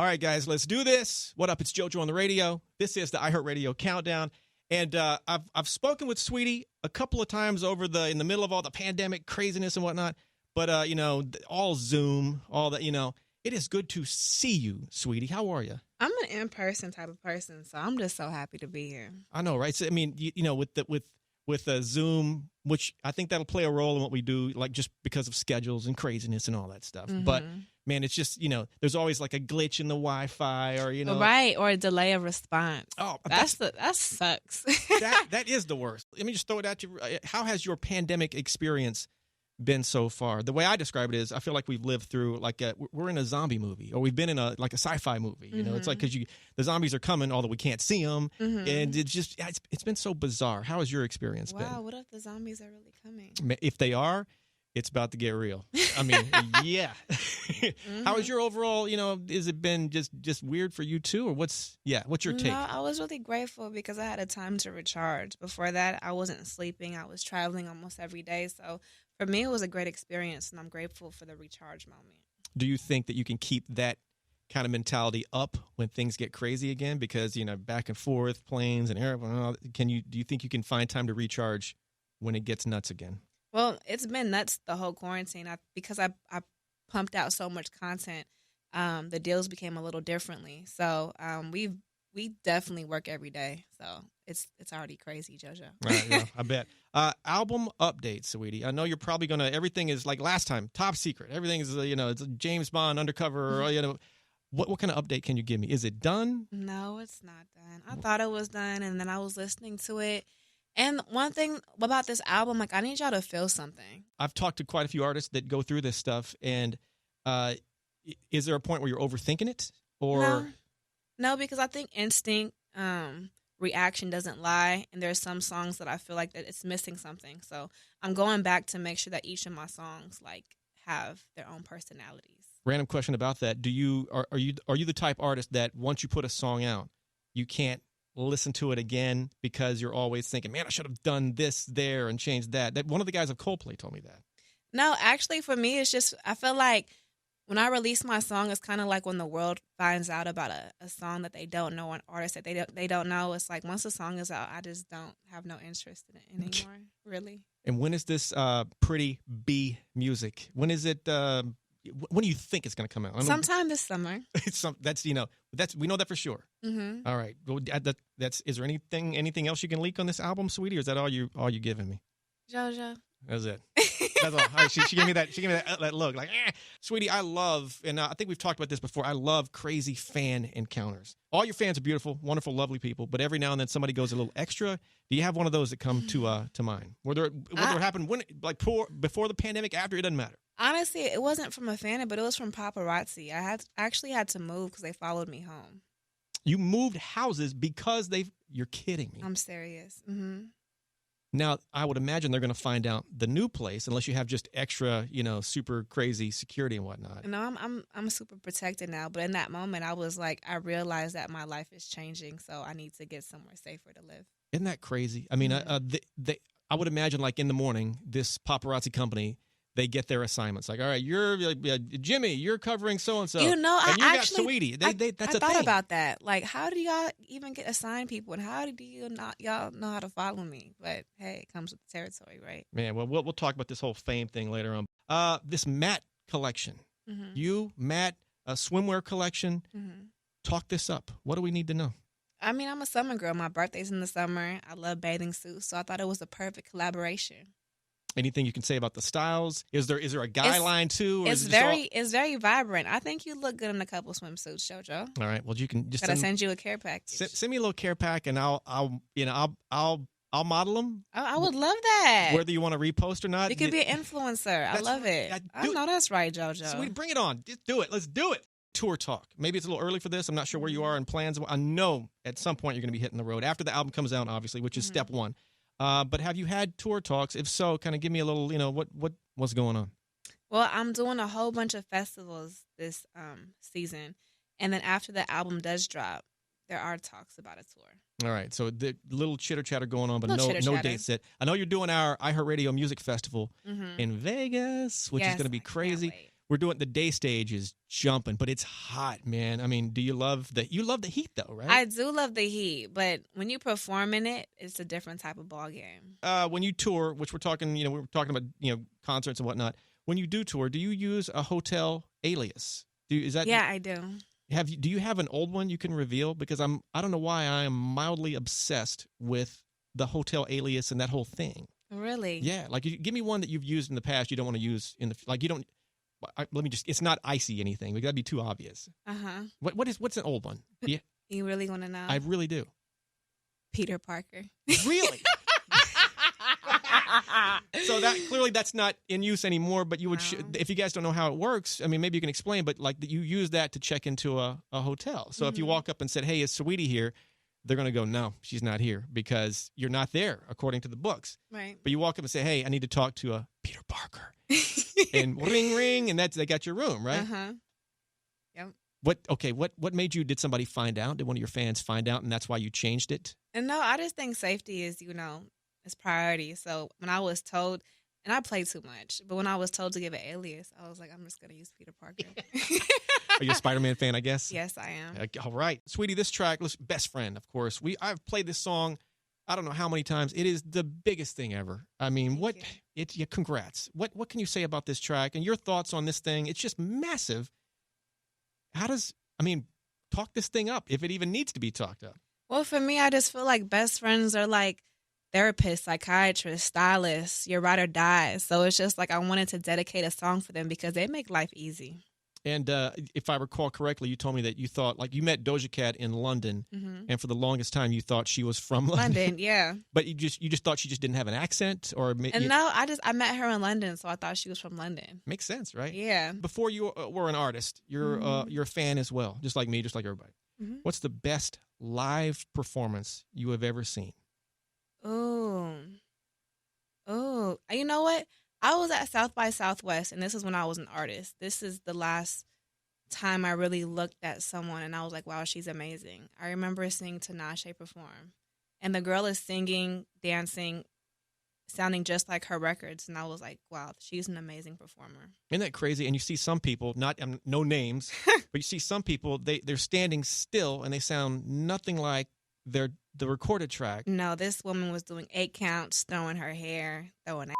All right, guys, let's do this. What up? It's JoJo on the radio. This is the iHeartRadio Countdown. And I've spoken with Saweetie a couple of times in the middle of all the pandemic craziness and whatnot. But, all Zoom, all that, it is good to see you, Saweetie. How are you? I'm an in-person type of person, so I'm just so happy to be here. I know, right? So, I mean, with Zoom, which I think that'll play a role in what we do, like just because of schedules and craziness and all that stuff. Mm-hmm. But man, it's just, there's always like a glitch in the Wi-Fi or, Right, or a delay of response. Oh, that sucks. that is the worst. Let me just throw it at you. How has your pandemic experience been so far? The way I describe it is, I feel like we've lived through we're in a zombie movie, or we've been in a sci-fi movie. It's like because the zombies are coming, although we can't see them, and it's been so bizarre. How has your experience been? Wow, what if the zombies are really coming? If they are, it's about to get real. I mean, yeah. How is your overall? Has it been just weird for you too, or what's your take? No, I was really grateful because I had a time to recharge. Before that, I wasn't sleeping. I was traveling almost every day, so. For me, it was a great experience, and I'm grateful for the recharge moment. Do you think that you can keep that kind of mentality up when things get crazy again? Because, back and forth, planes and air, do you think you can find time to recharge when it gets nuts again? Well, it's been nuts the whole quarantine. Because I pumped out so much content, the deals became a little differently. So we definitely work every day. So it's already crazy, JoJo. Right, yeah, I bet. Album updates, Saweetie. I know you're probably everything is like last time, top secret. Everything is, it's a James Bond undercover. What kind of update can you give me? Is it done? No, it's not done. I thought it was done, and then I was listening to it. And one thing about this album, I need y'all to feel something. I've talked to quite a few artists that go through this stuff, and is there a point where you're overthinking it? Or No, because I think instinct, reaction doesn't lie, and there's some songs that I feel like that it's missing something. So I'm going back to make sure that each of my songs have their own personalities. Random question about that: are you the type artist that once you put a song out, you can't listen to it again because you're always thinking, man, I should have done this there and changed that? That one of the guys of Coldplay told me that. No, actually, for me, it's just I feel like. When I release my song, it's kind of like when the world finds out about a song that they don't know, an artist that they don't know. It's like once the song is out, I just don't have no interest in it anymore, really. And when is this Pretty B music? When is it? When do you think it's going to come out? Sometime this summer. We know that for sure. Mm-hmm. All right. Well, is there anything else you can leak on this album, Saweetie, or is that all you giving me? JoJo. That's it. That's all. All right, she gave me that. She gave me that look. Like, Saweetie, I love, and I think we've talked about this before. I love crazy fan encounters. All your fans are beautiful, wonderful, lovely people. But every now and then, somebody goes a little extra. Do you have one of those that come to mind? Whether it happened before the pandemic, after, it doesn't matter. Honestly, it wasn't from a fan, but it was from Paparazzi. I actually had to move because they followed me home. You moved houses because you're kidding me. I'm serious. Mm-hmm. Now, I would imagine they're going to find out the new place unless you have just extra, super crazy security and whatnot. No, I'm super protected now. But in that moment, I was like, I realized that my life is changing, so I need to get somewhere safer to live. Isn't that crazy? I mean, I would imagine like in the morning, this paparazzi company, they get their assignments. Like, all right, you're Jimmy, you're covering so-and-so. And you got Saweetie. That's a thing. I thought about that. Like, how do y'all even get assigned people? And how do y'all know how to follow me? But, hey, it comes with the territory, right? Man, well, we'll talk about this whole fame thing later on. This Matt collection. Mm-hmm. You, Matt, a swimwear collection. Mm-hmm. Talk this up. What do we need to know? I mean, I'm a summer girl. My birthday's in the summer. I love bathing suits. So I thought it was a perfect collaboration. Anything you can say about the styles? Is there a guideline too? Or it's very vibrant. I think you look good in a couple swimsuits, JoJo. All right. Well, you can just send you a care package. Send me a little care pack, and I'll model them. I would love that. Whether you want to repost or not, you could be an influencer. I love it. I know that's right, JoJo. Sweetie, bring it on. Just do it. Let's do it. Tour talk. Maybe it's a little early for this. I'm not sure where you are in plans. I know at some point you're going to be hitting the road after the album comes out, obviously, which is step one. But have you had tour talks? If so, kind of give me a little, what's going on? Well, I'm doing a whole bunch of festivals this season. And then after the album does drop, there are talks about a tour. All right. So the little chitter-chatter going on, but no date set. I know you're doing our iHeartRadio Music Festival in Vegas, which is going to be crazy. we're doing the day stage is jumping, but it's hot, man. I mean, do you love the heat though, right? I do love the heat, but when you perform in it, it's a different type of ball game. When you tour, which we're talking, we were talking about, concerts and whatnot. When you do tour, do you use a hotel alias? Yeah, I do. Do you have an old one you can reveal? Because I don't know why I am mildly obsessed with the hotel alias and that whole thing. Really? Yeah, like give me one that you've used in the past you don't want to use you don't. Let me just. It's not icy anything. That'd be too obvious. What's an old one? Yeah, you really want to know? I really do. Peter Parker. Really? So that's not in use anymore. But you would, if you guys don't know how it works, I mean, maybe you can explain. But like you use that to check into a hotel. So if you walk up and said, "Hey, is Saweetie here?" They're going to go, "No, she's not here," because you're not there according to the books. Right. But you walk up and say, "Hey, I need to talk to Peter Parker," and ring ring, and they got your room, right? Yep. What made you? Did somebody find out? Did one of your fans find out, and that's why you changed it? And no, I just think safety is is priority. So when I was told, and I play too much, but when I was told to give an alias, I was like, I'm just going to use Peter Parker. Are you a Spider-Man fan, I guess? Yes, I am. All right. Saweetie, this track, Best Friend, of course. I've played this song, I don't know how many times. It is the biggest thing ever. I mean, congrats. What can you say about this track and your thoughts on this thing? It's just massive. Talk this thing up if it even needs to be talked up. Well, for me, I just feel like best friends are like therapists, psychiatrists, stylists, your ride or die. So it's just like I wanted to dedicate a song for them because they make life easy. And if I recall correctly, you told me that you thought, like, you met Doja Cat in London, and for the longest time you thought she was from London. London, yeah. But you just thought she just didn't have an accent, or no, I met her in London, so I thought she was from London. Makes sense, right? Yeah. Before you were an artist, you're a fan as well, just like me, just like everybody. What's the best live performance you have ever seen? Oh, you know what? I was at South by Southwest, and this is when I was an artist. This is the last time I really looked at someone, and I was like, wow, she's amazing. I remember seeing Tinashe perform, and the girl is singing, dancing, sounding just like her records, and I was like, wow, she's an amazing performer. Isn't that crazy? And you see some people, no names, but you see some people, they're standing still, and they sound nothing like the recorded track. No, this woman was doing 8 counts, throwing her hair, throwing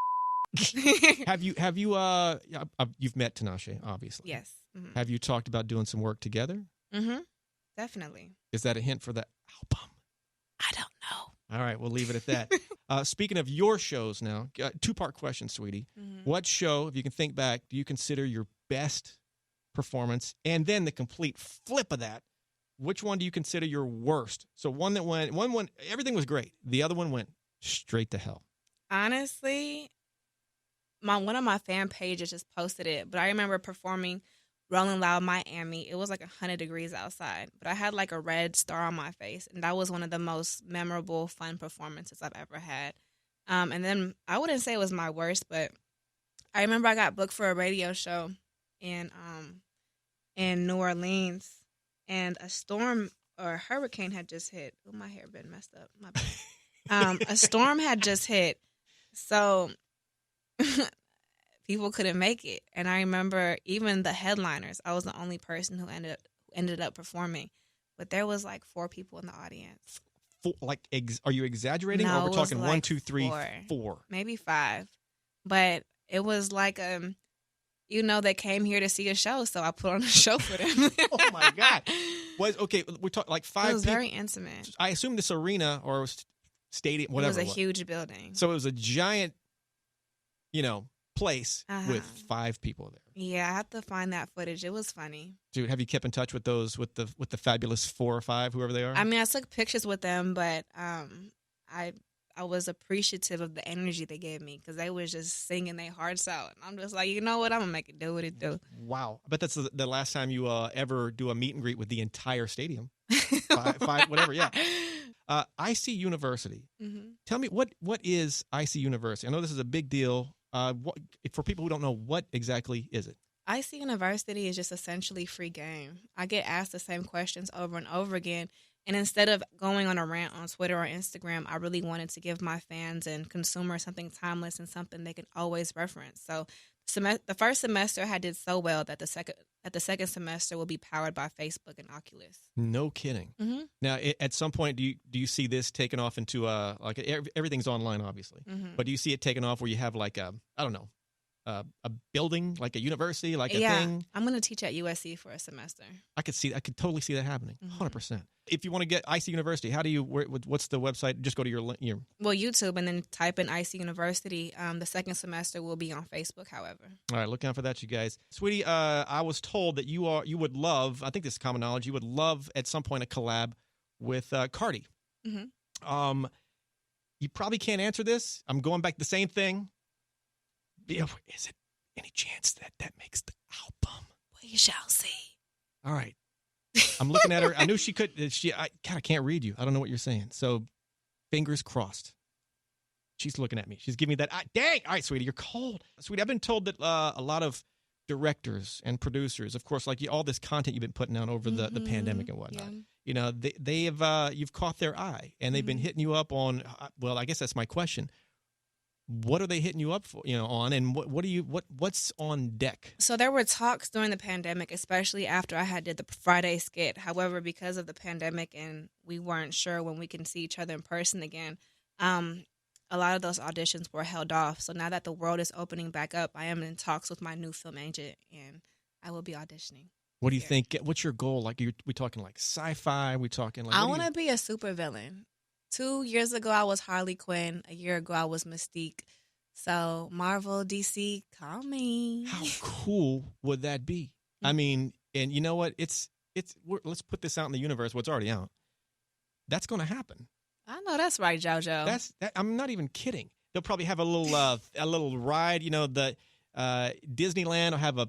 Have you you've met Tinashe, obviously. Yes. Mm-hmm. Have you talked about doing some work together? Definitely. Is that a hint for the album? I don't know. All right, we'll leave it at that. Speaking of your shows now, 2-part question, Saweetie. What show, if you can think back, do you consider your best performance? And then the complete flip of that, which one do you consider your worst? So one everything was great. The other one went straight to hell. Honestly, one of my fan pages just posted it, but I remember performing Rolling Loud Miami. It was like 100 degrees outside, but I had like a red star on my face, and that was one of the most memorable, fun performances I've ever had. And then I wouldn't say it was my worst, but I remember I got booked for a radio show in New Orleans, and a storm or a hurricane had just hit. Oh, my hair been messed up. My bad. A storm had just hit, so people couldn't make it. And I remember even the headliners, I was the only person who ended up performing. But there was like 4 people in the audience. Are you exaggerating? No, or we're talking like 1, 2, 3, 4. Maybe 5. But it was like they came here to see a show, so I put on a show for them. Oh my God. We're talking like 5 people. It was very intimate. I assume this arena or stadium, whatever. It was a huge building. So it was a giant, place with 5 people there. Yeah, I have to find that footage. It was funny. Dude, have you kept in touch with those with the fabulous 4 or 5, whoever they are? I mean, I took pictures with them, but I was appreciative of the energy they gave me because they was just singing their hearts out. And I'm just like, you know what? I'm gonna make it do what it do. Wow, I bet that's the last time you ever do a meet and greet with the entire stadium. 5, whatever. Yeah. ICY University. Tell me what is ICY University? I know this is a big deal. For people who don't know, what exactly is it? ICY University is just essentially free game. I get asked the same questions over and over again. And instead of going on a rant on Twitter or Instagram, I really wanted to give my fans and consumers something timeless and something they can always reference. So The first semester I did so well that the second semester will be powered by Facebook and Oculus. No kidding. Mm-hmm. Now, at some point, do you see this taken off into like everything's online, obviously, Mm-hmm. but do you see it taken off where you have like a, I don't know, a building, like a university, like a thing? I'm going to teach at USC for a semester. I could totally see that happening, Mm-hmm. 100%. If you want to get ICY University, how do you? What's the website? Just go to your. Well, YouTube, and then type in ICY University. The second semester will be on Facebook, however. All right, look out for that, you guys. Sweetie, I was told that you would love. I think this is common knowledge. You would love at some point a collab with Cardi. Mm-hmm. You probably can't answer this. I'm going back to the same thing. Is it any chance that makes the album? We shall see. All right. I'm looking at her. I knew she could. I can't read you. I don't know what you're saying. So, fingers crossed. She's looking at me. She's giving me that. Dang. All right, sweetie, you're cold. Sweetie, I've been told that a lot of directors and producers, of course, like all this content you've been putting out over the pandemic and whatnot, you know, they have you've caught their eye, and they've been hitting you up on. Well, I guess that's my question. What are they hitting you up for, on, and what's on deck? So there were talks during the pandemic, especially after I did the Friday skit. However, because of the pandemic and we weren't sure when we can see each other in person again, a lot of those auditions were held off. So now that the world is opening back up, I am in talks with my new film agent, and I will be auditioning. What do you think? What's your goal? Like, we talking like sci-fi? We talking like? I want to be a supervillain. 2 years ago, I was Harley Quinn. A year ago, I was Mystique. So, Marvel, DC, call me. How cool would that be? I mean, and you know what? Let's put this out in the universe. What's already out? That's going to happen. I know that's right, JoJo. I'm not even kidding. They'll probably have a little ride. The Disneyland will have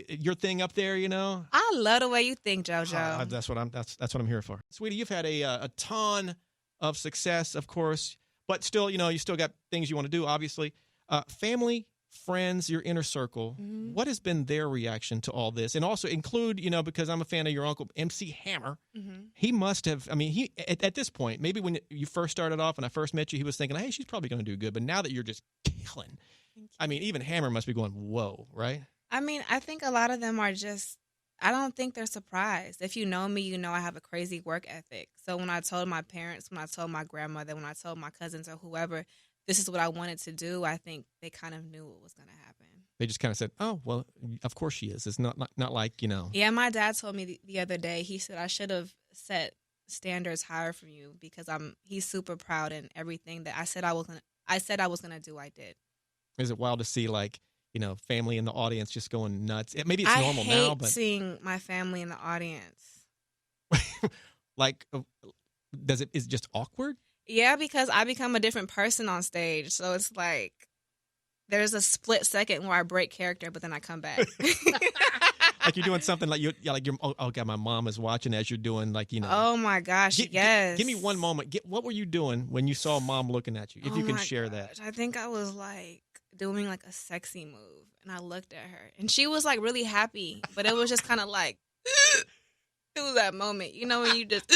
your thing up there. I love the way you think, JoJo. That's what I'm here for, sweetie. You've had a ton of success, of course, but still, you still got things you want to do, obviously. Family, friends, your inner circle, what has been their reaction to all this? And also include, because I'm a fan of your uncle, MC Hammer. He must have, he at this point, maybe when you first started off and I first met you, he was thinking, hey, she's probably going to do good. But now that you're just killing, even Hammer must be going, whoa, right? I think a lot of them are just, I don't think they're surprised. If you know me, you know I have a crazy work ethic. So when I told my parents, when I told my grandmother, when I told my cousins or whoever, this is what I wanted to do, I think they kind of knew what was going to happen. They just kind of said, oh, well, of course she is. It's not like, Yeah, my dad told me the other day, he said I should have set standards higher for you because he's super proud in everything that I said I was going to do, I did. Is it wild to see, like, family in the audience just going nuts? Maybe it's normal now, but seeing my family in the audience. Like, is it just awkward? Yeah, because I become a different person on stage. So it's like there's a split second where I break character, but then I come back. Like you're doing something like oh God, my mom is watching as you're doing Oh my gosh, yes. Give me one moment. What were you doing when you saw mom looking at you? If you can share that. I think I was like doing like a sexy move, and I looked at her, and she was like really happy, but it was just kind of like it was that moment, when you just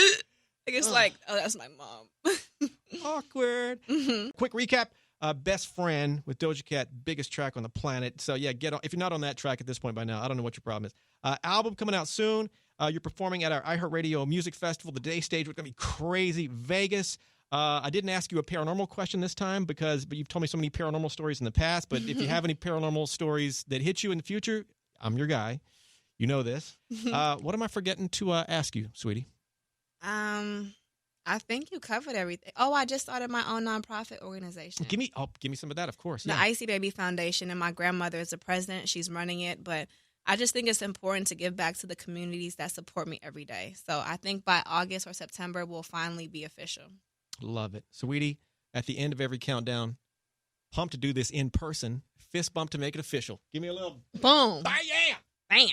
it's like, oh, that's my mom. Awkward. Quick recap. Best Friend with Doja Cat, biggest track on the planet. So yeah, get on. If you're not on that track at this point by now, I don't know what your problem is. Album coming out soon. You're performing at our iHeartRadio Music Festival. The day stage was going to be crazy. Vegas. I didn't ask you a paranormal question this time but you've told me so many paranormal stories in the past. But if you have any paranormal stories that hit you in the future, I'm your guy. You know this. What am I forgetting to ask you, sweetie? I think you covered everything. Oh, I just started my own nonprofit organization. Give me some of that, of course. The Icy Baby Foundation, and my grandmother is the president. She's running it, but I just think it's important to give back to the communities that support me every day. So I think by August or September, we'll finally be official. Love it. Sweetie, at the end of every countdown, pumped to do this in person. Fist bump to make it official. Give me a little boom. Yeah. Bam.